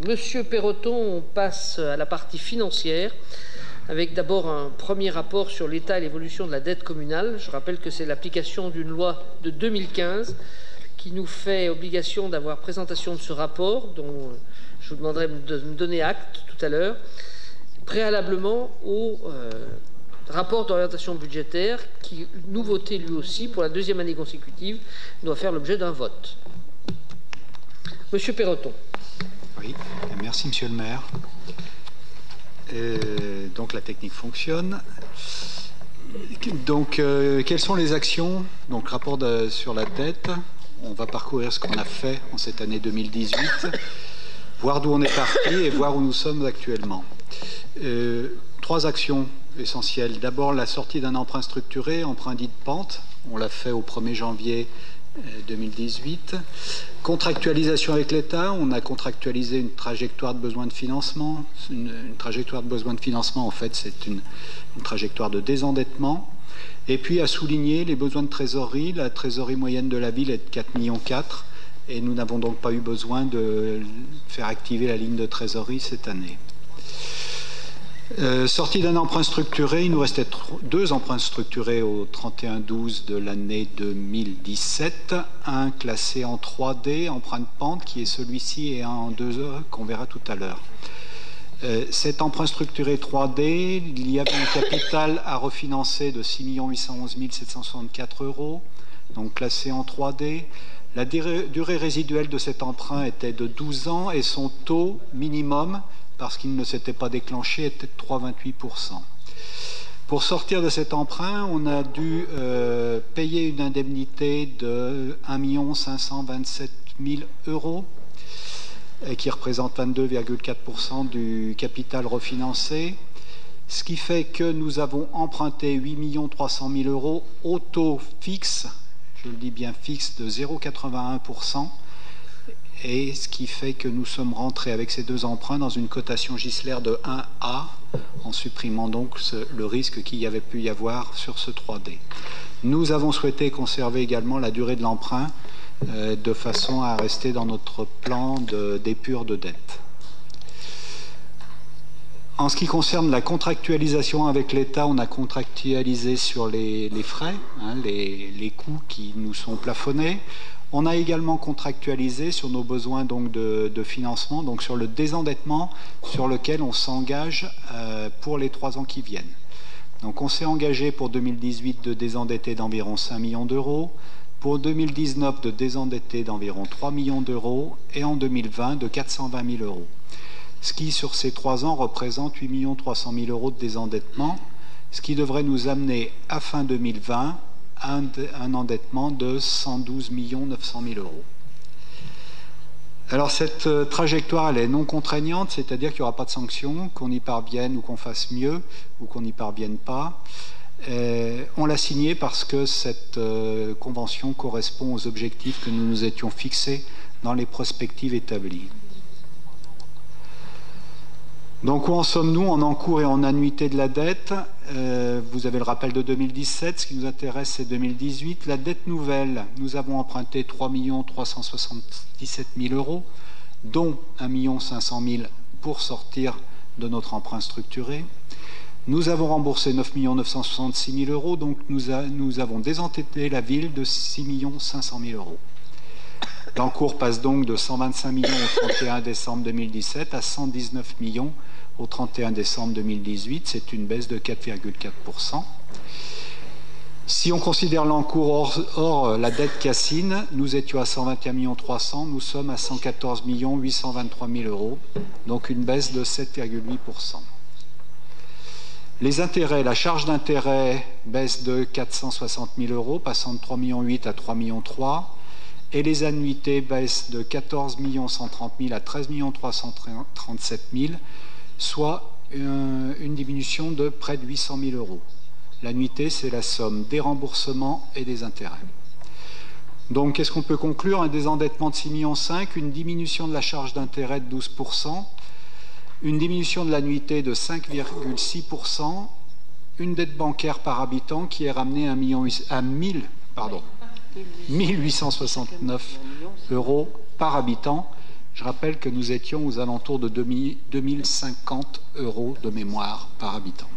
Monsieur Perroton, on passe à la partie financière, avec d'abord un premier rapport sur l'état et l'évolution de la dette communale. Je rappelle que c'est l'application d'une loi de 2015 qui nous fait obligation d'avoir présentation de ce rapport, dont je vous demanderai de me donner acte tout à l'heure, préalablement au rapport d'orientation budgétaire qui, nouveauté lui aussi, pour la deuxième année consécutive, doit faire l'objet d'un vote. Monsieur Perroton. Oui, merci Monsieur le maire. Donc la technique fonctionne. Donc quelles sont les actions? Donc rapport sur la dette. On va parcourir ce qu'on a fait en cette année 2018, voir d'où on est parti et voir où nous sommes actuellement. Trois actions essentielles. D'abord la sortie d'un emprunt structuré, emprunt dit de pente. On l'a fait au 1er janvier 2018. Contractualisation avec l'État, on a contractualisé une trajectoire de besoin de financement. Une trajectoire de besoin de financement, en fait, c'est une trajectoire de désendettement. Et puis à souligner les besoins de trésorerie. La trésorerie moyenne de la ville est de 4,4 millions et nous n'avons donc pas eu besoin de faire activer la ligne de trésorerie cette année. Sortie d'un emprunt structuré, il nous restait deux emprunts structurés au 31/12 de l'année 2017. Un classé en 3D, emprunt de pente, qui est celui-ci, et un en 2E, qu'on verra tout à l'heure. Cet emprunt structuré 3D, il y avait un capital à refinancer de 6 811 764 €, donc classé en 3D. La durée résiduelle de cet emprunt était de 12 ans et son taux minimum, parce qu'il ne s'était pas déclenché, était de 3,28%. Pour sortir de cet emprunt, on a dû payer une indemnité de 1 527 000 €, qui représente 22,4% du capital refinancé, ce qui fait que nous avons emprunté 8 300 000 € au taux fixe, je le dis bien fixe, de 0,81%, et ce qui fait que nous sommes rentrés avec ces deux emprunts dans une cotation Gisler de 1A, en supprimant donc le risque qu'il y avait pu y avoir sur ce 3D. Nous avons souhaité conserver également la durée de l'emprunt de façon à rester dans notre plan d'épure de dette. En ce qui concerne la contractualisation avec l'État, on a contractualisé sur les frais, les coûts qui nous sont plafonnés. On a également contractualisé sur nos besoins donc de financement, donc sur le désendettement sur lequel on s'engage pour les 3 ans qui viennent. Donc on s'est engagé pour 2018 de désendetter d'environ 5 millions €, pour 2019 de désendetter d'environ 3 millions € et en 2020 de 420 000 €. Ce qui, sur ces 3 ans, représente 8 300 000 € de désendettement, ce qui devrait nous amener à fin 2020 à un endettement de 112 900 000 €. Alors cette trajectoire, elle est non contraignante, c'est-à-dire qu'il n'y aura pas de sanctions, qu'on y parvienne ou qu'on fasse mieux, ou qu'on n'y parvienne pas. On l'a signée parce que cette convention correspond aux objectifs que nous nous étions fixés dans les prospectives établies. Donc où en sommes-nous en encours et en annuité de la dette? Vous avez le rappel de 2017, ce qui nous intéresse c'est 2018. La dette nouvelle, nous avons emprunté 3 377 000 €, dont 1 500 000 € pour sortir de notre emprunt structuré. Nous avons remboursé 9 966 000 €, donc nous avons désendetté la ville de 6 500 000 €. L'encours passe donc de 125 millions au 31 décembre 2017 à 119 millions au 31 décembre 2018. C'est une baisse de 4,4%. Si on considère l'encours hors la dette Cassine, nous étions à 121 300 000 €, nous sommes à 114 823 000 €, donc une baisse de 7,8%. Les intérêts, la charge d'intérêt baisse de 460 000 €, passant de 3,8 millions à 3,3 millions, et les annuités baissent de 14 130 000 à 13 337 000, soit une diminution de près de 800 000 €. L'annuité, c'est la somme des remboursements et des intérêts. Donc, qu'est-ce qu'on peut conclure? Un désendettement de 6,5 millions, une diminution de la charge d'intérêt de 12%, une diminution de l'annuité de 5,6%, une dette bancaire par habitant qui est ramenée à 1 869 € par habitant, Je rappelle que nous étions aux alentours de 2050 € de mémoire par habitant.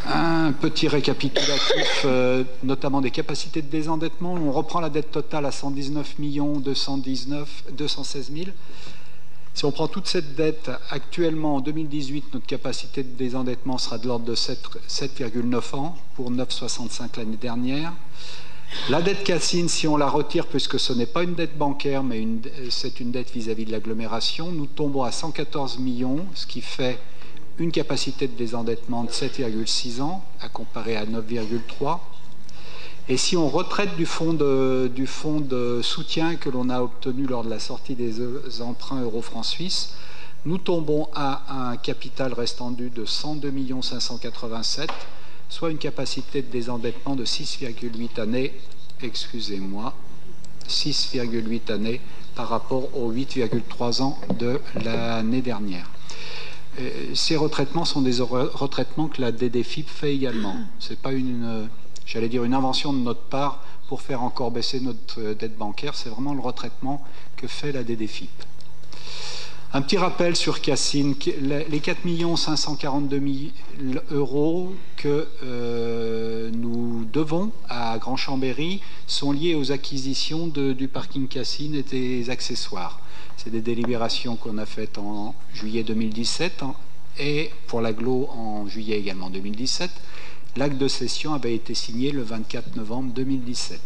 Un petit récapitulatif, notamment des capacités de désendettement. On reprend la dette totale à 119 216 000. Si on prend toute cette dette, actuellement en 2018, notre capacité de désendettement sera de l'ordre de 7,9 ans pour 9,65 l'année dernière. La dette Cassines, si on la retire, puisque ce n'est pas une dette bancaire, mais c'est une dette vis-à-vis de l'agglomération, nous tombons à 114 millions, ce qui fait une capacité de désendettement de 7,6 ans, à comparer à 9,3. Et si on retraite du fonds de soutien que l'on a obtenu lors de la sortie des emprunts euro-francs suisses, nous tombons à un capital restant dû de 102 587 000, soit une capacité de désendettement de 6,8 années, excusez-moi, 6,8 années par rapport aux 8,3 ans de l'année dernière. Ces retraitements sont des retraitements que la DDFiP fait également. Ce n'est pas une invention de notre part pour faire encore baisser notre dette bancaire. C'est vraiment le retraitement que fait la DDFiP. Un petit rappel sur Cassines. Les 4 542 000 € que nous devons à Grand Chambéry sont liés aux acquisitions du parking Cassines et des accessoires. C'est des délibérations qu'on a faites en juillet 2017 et pour l'agglo en juillet également 2017. L'acte de cession avait été signé le 24 novembre 2017.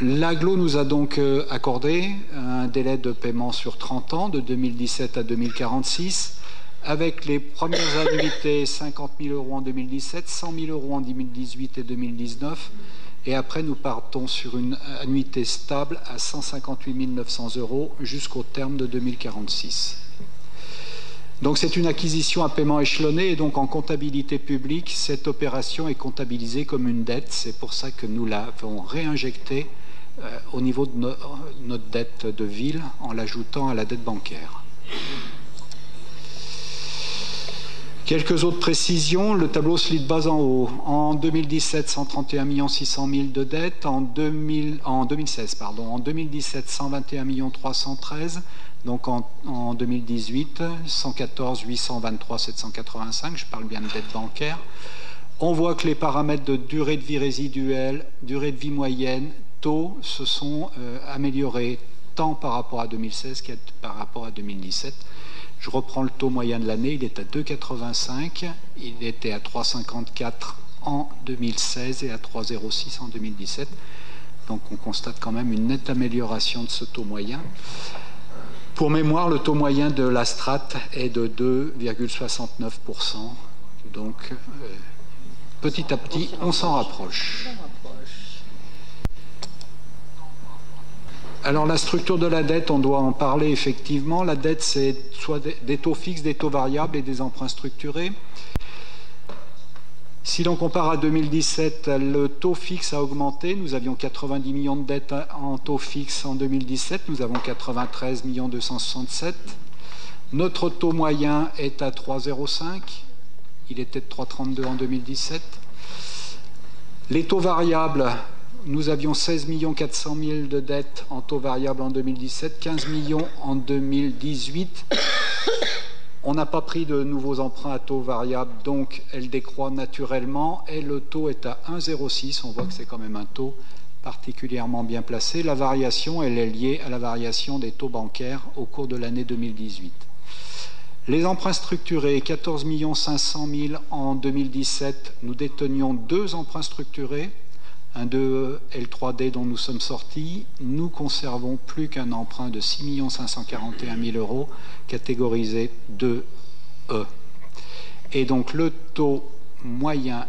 L'agglo nous a donc accordé un délai de paiement sur 30 ans, de 2017 à 2046, avec les premières annuités 50 000 € en 2017, 100 000 € en 2018 et 2019. Et après, nous partons sur une annuité stable à 158 900 € jusqu'au terme de 2046. Donc c'est une acquisition à paiement échelonné et donc en comptabilité publique, cette opération est comptabilisée comme une dette. C'est pour ça que nous l'avons réinjectée au niveau de notre dette de ville en l'ajoutant à la dette bancaire. Quelques autres précisions. Le tableau se lit de bas en haut. En 2017, 131 600 000 de dettes. En 2016, en 2017, 121 313 000. Donc en 2018, 114 823 785. Je parle bien de dette bancaire. On voit que les paramètres de durée de vie résiduelle, durée de vie moyenne, taux se sont améliorés tant par rapport à 2016 qu'à par rapport à 2017. Je reprends le taux moyen de l'année, il est à 2,85, il était à 3,54 en 2016 et à 3,06 en 2017. Donc on constate quand même une nette amélioration de ce taux moyen. Pour mémoire, le taux moyen de la strate est de 2,69%. Donc petit à petit, on s'en rapproche. Alors la structure de la dette, on doit en parler effectivement. La dette, c'est soit des taux fixes, des taux variables et des emprunts structurés. Si l'on compare à 2017, le taux fixe a augmenté. Nous avions 90 millions de dettes en taux fixe en 2017. Nous avons 93 267 000. Notre taux moyen est à 3,05. Il était de 3,32 en 2017. Les taux variables, nous avions 16 400 000 de dettes en taux variable en 2017, 15 millions en 2018. On n'a pas pris de nouveaux emprunts à taux variable, donc elle décroît naturellement et le taux est à 1,06. On voit que c'est quand même un taux particulièrement bien placé. La variation, elle est liée à la variation des taux bancaires au cours de l'année 2018. Les emprunts structurés, 14 500 000 en 2017. Nous détenions 2 emprunts structurés, un de L3D dont nous sommes sortis. Nous conservons plus qu'un emprunt de 6 541 000 € catégorisé 2E. Et donc le taux moyen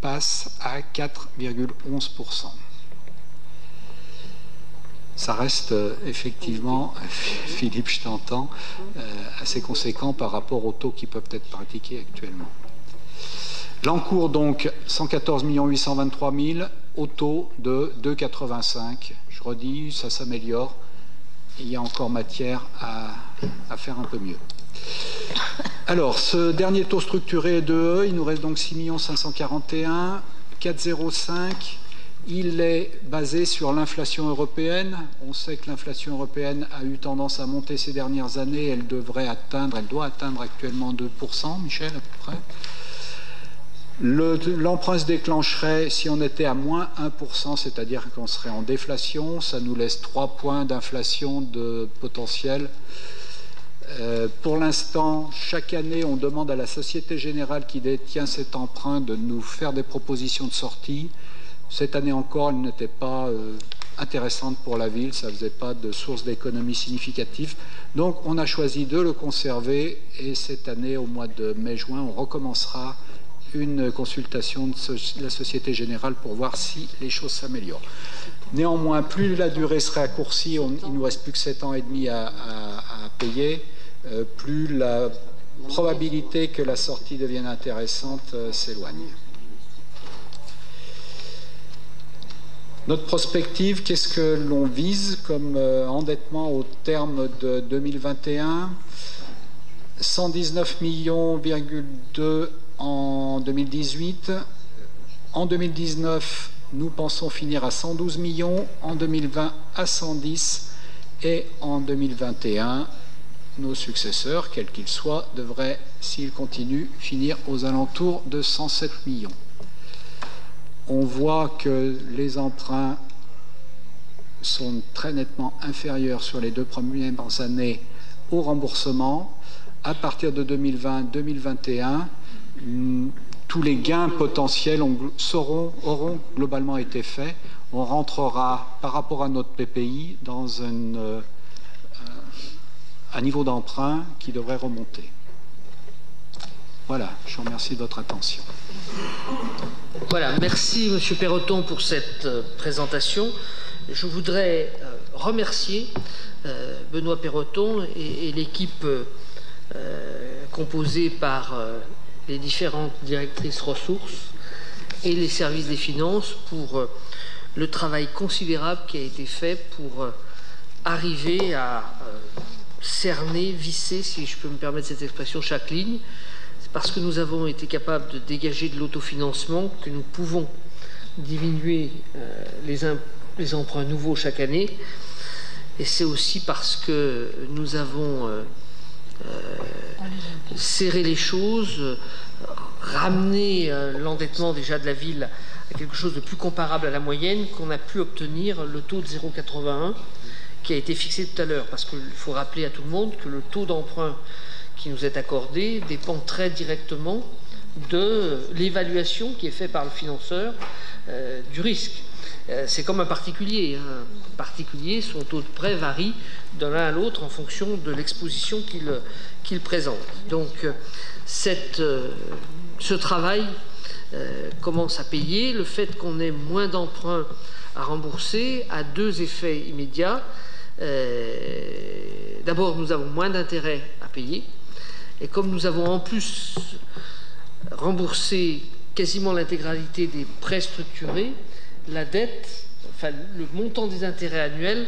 passe à 4,11%. Ça reste effectivement, Philippe, je t'entends, assez conséquent par rapport aux taux qui peuvent être pratiqués actuellement. L'encours, donc, 114 823 000 au taux de 2,85. Je redis, ça s'améliore. Il y a encore matière à faire un peu mieux. Alors, ce dernier taux structuré est 2E. Il nous reste donc 6 541 000, 4,05. Il est basé sur l'inflation européenne. On sait que l'inflation européenne a eu tendance à monter ces dernières années. Elle doit atteindre actuellement 2%, Michel, à peu près. L'emprunt se déclencherait si on était à moins 1%, c'est-à-dire qu'on serait en déflation. Ça nous laisse 3 points d'inflation de potentiel. Pour l'instant, chaque année, on demande à la Société Générale qui détient cet emprunt de nous faire des propositions de sortie. Cette année encore, elle n'était pas intéressante pour la ville, ça ne faisait pas de source d'économie significative. Donc on a choisi de le conserver et cette année, au mois de mai-juin, on recommencera une consultation de la Société Générale pour voir si les choses s'améliorent. Néanmoins, plus la durée serait raccourcie, il ne nous reste plus que 7 ans et demi à payer, plus la probabilité que la sortie devienne intéressante s'éloigne. Notre prospective, qu'est-ce que l'on vise comme endettement au terme de 2021 ? 119,2 millions en 2018. En 2019, nous pensons finir à 112 millions, en 2020 à 110 et en 2021, nos successeurs, quels qu'ils soient, devraient, s'ils continuent, finir aux alentours de 107 millions. On voit que les emprunts sont très nettement inférieurs sur les 2 premières années au remboursement. À partir de 2020-2021, tous les gains potentiels auront globalement été faits. On rentrera, par rapport à notre PPI, dans un niveau d'emprunt qui devrait remonter. Voilà, je vous remercie de votre attention. Voilà, merci M. Perroton pour cette présentation. Je voudrais remercier Benoît Perroton et l'équipe composée par les différentes directrices ressources et les services des finances pour le travail considérable qui a été fait pour arriver à cerner, visser, si je peux me permettre cette expression, chaque ligne. Parce que nous avons été capables de dégager de l'autofinancement, que nous pouvons diminuer les emprunts nouveaux chaque année. Et c'est aussi parce que nous avons serré les choses, ramené l'endettement déjà de la ville à quelque chose de plus comparable à la moyenne, qu'on a pu obtenir le taux de 0,81 qui a été fixé tout à l'heure. Parce qu'il faut rappeler à tout le monde que le taux d'emprunt qui nous est accordé dépend très directement de l'évaluation qui est faite par le financeur du risque. C'est comme un particulier. Un particulier, son taux de prêt varie de l'un à l'autre en fonction de l'exposition qu'il présente. Donc ce travail commence à payer. Le fait qu'on ait moins d'emprunts à rembourser a 2 effets immédiats. D'abord, nous avons moins d'intérêts à payer. Et comme nous avons en plus remboursé quasiment l'intégralité des prêts structurés, la dette, enfin le montant des intérêts annuels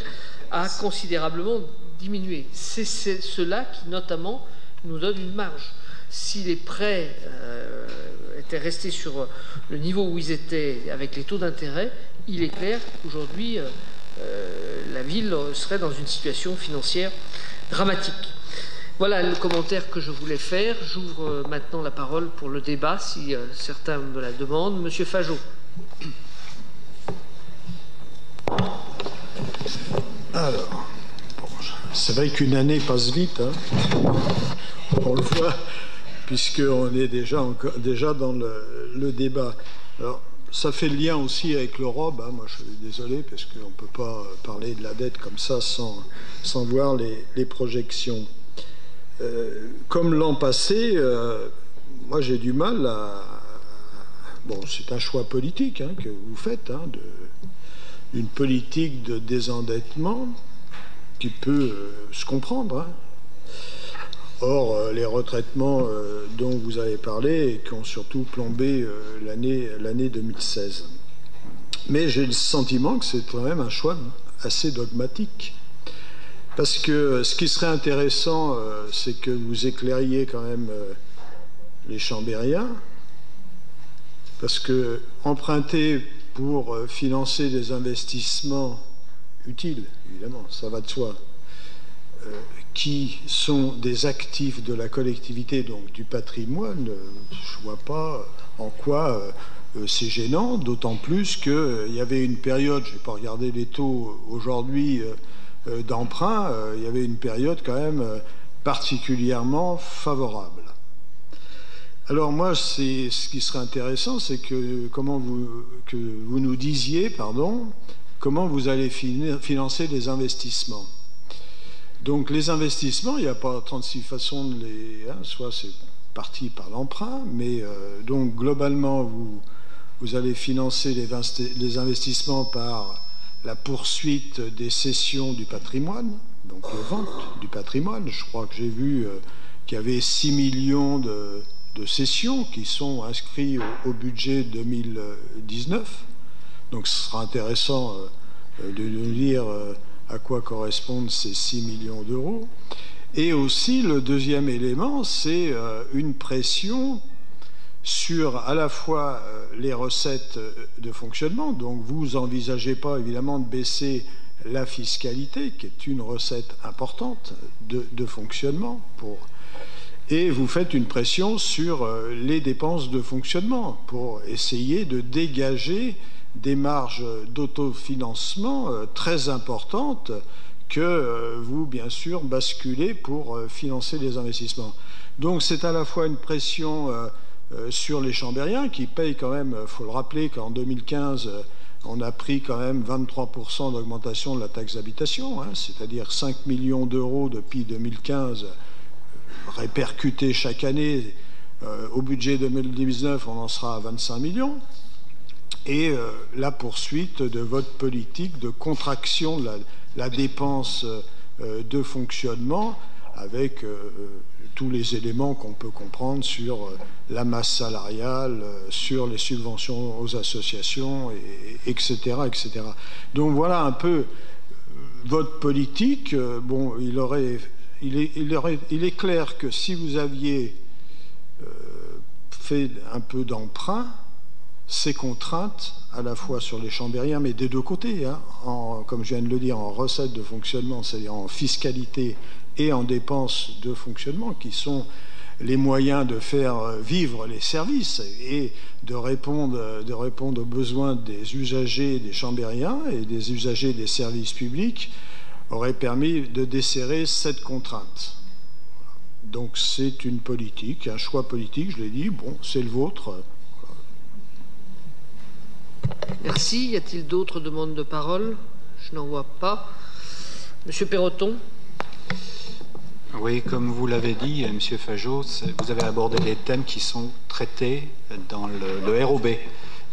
a considérablement diminué. C'est cela qui notamment nous donne une marge. Si les prêts étaient restés sur le niveau où ils étaient avec les taux d'intérêt, il est clair qu'aujourd'hui la ville serait dans une situation financière dramatique. Voilà le commentaire que je voulais faire. J'ouvre maintenant la parole pour le débat, si certains me la demandent. Monsieur Fajot. Alors, bon, c'est vrai qu'une année passe vite, hein. On le voit, puisqu'on est déjà dans le débat. Alors, ça fait le lien aussi avec l'Europe. Hein. Moi, je suis désolé, parce qu'on ne peut pas parler de la dette comme ça sans voir les projections. Comme l'an passé, moi j'ai du mal à... Bon, c'est un choix politique hein, que vous faites, hein, une politique de désendettement qui peut se comprendre. Hein. Or, les retraitements dont vous avez parlé, qui ont surtout plombé l'année 2016. Mais j'ai le sentiment que c'est quand même un choix assez dogmatique. Parce que ce qui serait intéressant, c'est que vous éclairiez quand même les Chambériens, parce que emprunter pour financer des investissements utiles, évidemment, ça va de soi, qui sont des actifs de la collectivité, donc du patrimoine, je ne vois pas en quoi c'est gênant, d'autant plus qu'il y avait une période, je n'ai pas regardé les taux aujourd'hui d'emprunt, il y avait une période quand même particulièrement favorable. Alors moi, ce qui serait intéressant, c'est que vous nous disiez, comment vous allez financer les investissements. Donc les investissements, il n'y a pas 36 façons de les... soit c'est parti par l'emprunt, mais donc globalement, vous allez financer les investissements par la poursuite des cessions du patrimoine, donc les ventes du patrimoine. Je crois que j'ai vu qu'il y avait 6 millions de cessions qui sont inscrits au budget 2019. Donc ce sera intéressant de nous dire à quoi correspondent ces 6 millions d'euros. Et aussi, le deuxième élément, c'est une pression sur à la fois les recettes de fonctionnement. Donc vous n'envisagez pas évidemment de baisser la fiscalité, qui est une recette importante de fonctionnement, et vous faites une pression sur les dépenses de fonctionnement pour essayer de dégager des marges d'autofinancement très importantes que vous, bien sûr, basculez pour financer les investissements. Donc c'est à la fois une pression sur les Chambériens qui payent quand même, il faut le rappeler qu'en 2015, on a pris quand même 23% d'augmentation de la taxe d'habitation, c'est-à-dire 5 millions d'euros depuis 2015 répercutés chaque année. Au budget 2019, on en sera à 25 millions. Et la poursuite de votre politique de contraction de la dépense de fonctionnement avec tous les éléments qu'on peut comprendre sur la masse salariale, sur les subventions aux associations, etc., etc. Donc voilà un peu votre politique. Bon, il est clair que si vous aviez fait un peu d'emprunt, ces contraintes, à la fois sur les Chambériens, mais des deux côtés, comme je viens de le dire, en recettes de fonctionnement, c'est-à-dire en fiscalité et en dépenses de fonctionnement, qui sont les moyens de faire vivre les services et de répondre aux besoins des usagers des Chambériens et des usagers des services publics, aurait permis de desserrer cette contrainte. Donc c'est une politique, un choix politique, je l'ai dit, bon, c'est le vôtre. Merci. Y a-t-il d'autres demandes de parole? Je n'en vois pas. Monsieur Perroton. Oui, comme vous l'avez dit, Monsieur Fajot, vous avez abordé les thèmes qui sont traités dans le ROB.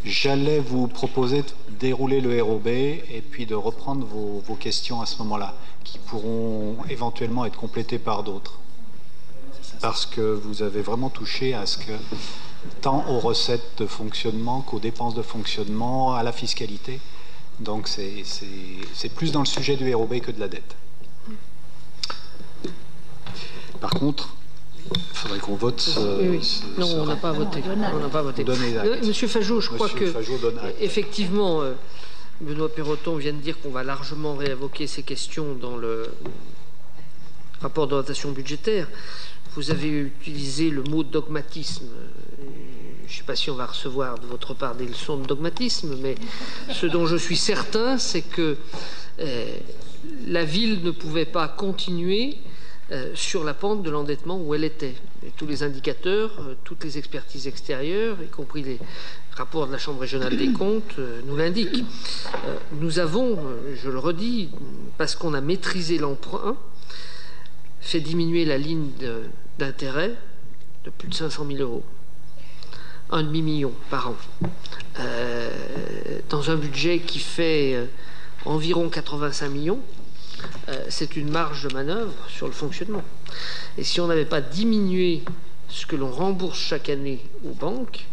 J'allais vous proposer de dérouler le ROB et puis de reprendre vos questions à ce moment-là, qui pourront éventuellement être complétées par d'autres. Parce que vous avez vraiment touché à ce que, tant aux recettes de fonctionnement qu'aux dépenses de fonctionnement, à la fiscalité. Donc c'est plus dans le sujet du ROB que de la dette. Par contre, il faudrait qu'on vote. Oui. Non, on n'a pas voté. On n'a pas voté. Monsieur Fajot, je crois que effectivement, Benoît Perroton vient de dire qu'on va largement réinvoquer ces questions dans le rapport d'orientation budgétaire. Vous avez utilisé le mot dogmatisme. Je ne sais pas si on va recevoir de votre part des leçons de dogmatisme, mais ce dont je suis certain, c'est que la ville ne pouvait pas continuer sur la pente de l'endettement où elle était. Et tous les indicateurs, toutes les expertises extérieures, y compris les rapports de la Chambre régionale des comptes, nous l'indiquent. Nous avons, je le redis, parce qu'on a maîtrisé l'emprunt, fait diminuer la ligne d'intérêt de plus de 500 000 euros. 1,5 million par an. Dans un budget qui fait environ 85 millions, c'est une marge de manœuvre sur le fonctionnement. Et si on n'avait pas diminué ce que l'on rembourse chaque année aux banques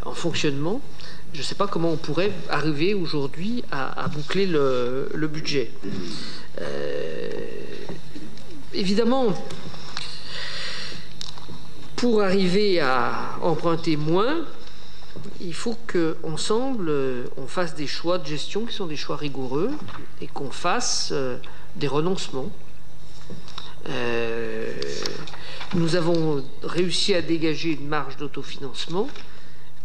en fonctionnement, je ne sais pas comment on pourrait arriver aujourd'hui à boucler le budget. Évidemment, pour arriver à emprunter moins, il faut qu'ensemble, on fasse des choix de gestion qui sont des choix rigoureux et qu'on fasse des renoncements. Nous avons réussi à dégager une marge d'autofinancement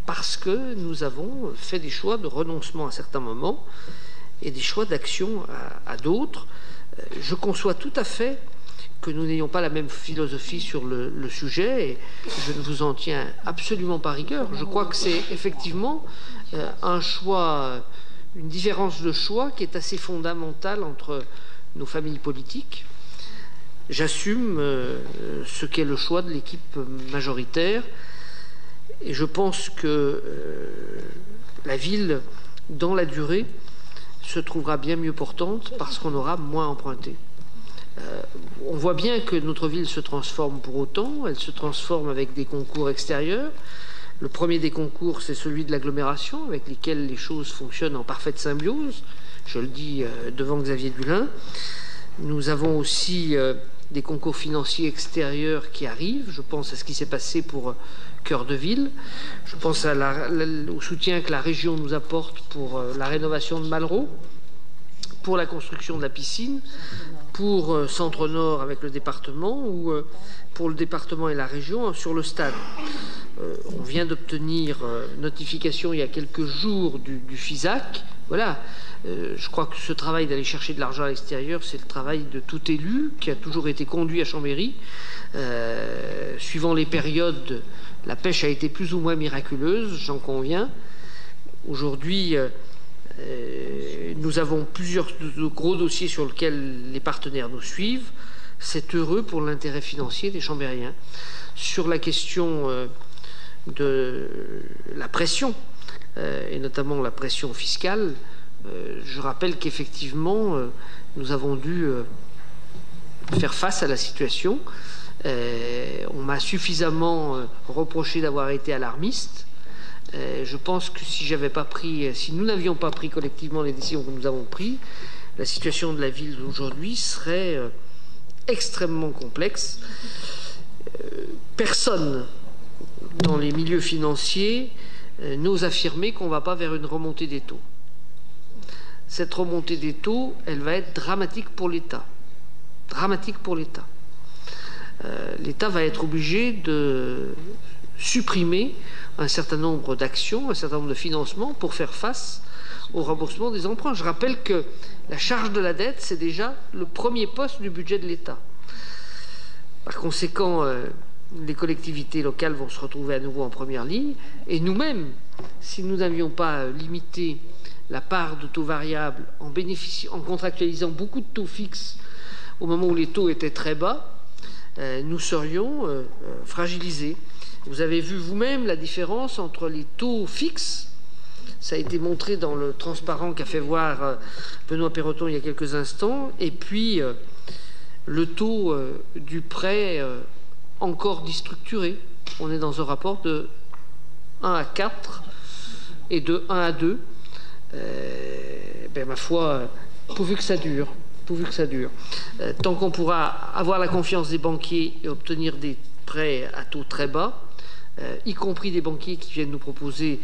parce que nous avons fait des choix de renoncement à certains moments et des choix d'action à d'autres. Je conçois tout à fait que nous n'ayons pas la même philosophie sur le sujet et je ne vous en tiens absolument pas rigueur. Je crois que c'est effectivement un choix, une différence de choix qui est assez fondamentale entre nos familles politiques. J'assume ce qu'est le choix de l'équipe majoritaire et je pense que la ville, dans la durée, se trouvera bien mieux portante parce qu'on aura moins emprunté. On voit bien que notre ville se transforme pour autant, elle se transforme avec des concours extérieurs. Le premier des concours, c'est celui de l'agglomération, avec lesquels les choses fonctionnent en parfaite symbiose. Je le dis devant Xavier Dulin. Nous avons aussi des concours financiers extérieurs qui arrivent. Je pense à ce qui s'est passé pour Cœur de Ville. Je pense au soutien que la région nous apporte pour la rénovation de Malraux, pour la construction de la piscine, pour Centre Nord avec le département ou pour le département et la région sur le stade. On vient d'obtenir notification il y a quelques jours du FISAC. Voilà, je crois que ce travail d'aller chercher de l'argent à l'extérieur, c'est le travail de tout élu qui a toujours été conduit à Chambéry. Suivant les périodes, la pêche a été plus ou moins miraculeuse, j'en conviens. Aujourd'hui, nous avons plusieurs gros dossiers sur lesquels les partenaires nous suivent. C'est heureux pour l'intérêt financier des Chambériens. Sur la question de la pression, et notamment la pression fiscale, je rappelle qu'effectivement, nous avons dû faire face à la situation. On m'a suffisamment reproché d'avoir été alarmiste. Je pense que si nous n'avions pas pris collectivement les décisions que nous avons prises, la situation de la ville d'aujourd'hui serait extrêmement complexe. Personne dans les milieux financiers n'ose affirmer qu'on ne va pas vers une remontée des taux. Cette remontée des taux, elle va être dramatique pour l'État. Dramatique pour l'État. L'État va être obligé de supprimer un certain nombre d'actions, un certain nombre de financements pour faire face au remboursement des emprunts. Je rappelle que la charge de la dette, c'est déjà le premier poste du budget de l'État. Par conséquent, les collectivités locales vont se retrouver à nouveau en première ligne. Et nous-mêmes, si nous n'avions pas limité la part de taux variables en contractualisant beaucoup de taux fixes au moment où les taux étaient très bas, nous serions fragilisés. Vous avez vu vous-même la différence entre les taux fixes, ça a été montré dans le transparent qu'a fait voir Benoît Perroton il y a quelques instants, et puis le taux du prêt encore déstructuré. On est dans un rapport de 1 à 4 et de 1 à 2. Ma foi, pourvu que ça dure. Pourvu que ça dure. Tant qu'on pourra avoir la confiance des banquiers et obtenir des prêts à taux très bas, y compris des banquiers qui viennent nous proposer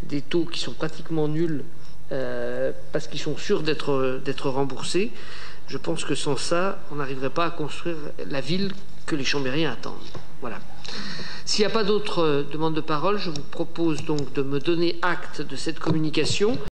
des taux qui sont pratiquement nuls parce qu'ils sont sûrs d'être remboursés, je pense que sans ça, on n'arriverait pas à construire la ville que les Chambériens attendent. Voilà. S'il n'y a pas d'autres demandes de parole, je vous propose donc de me donner acte de cette communication.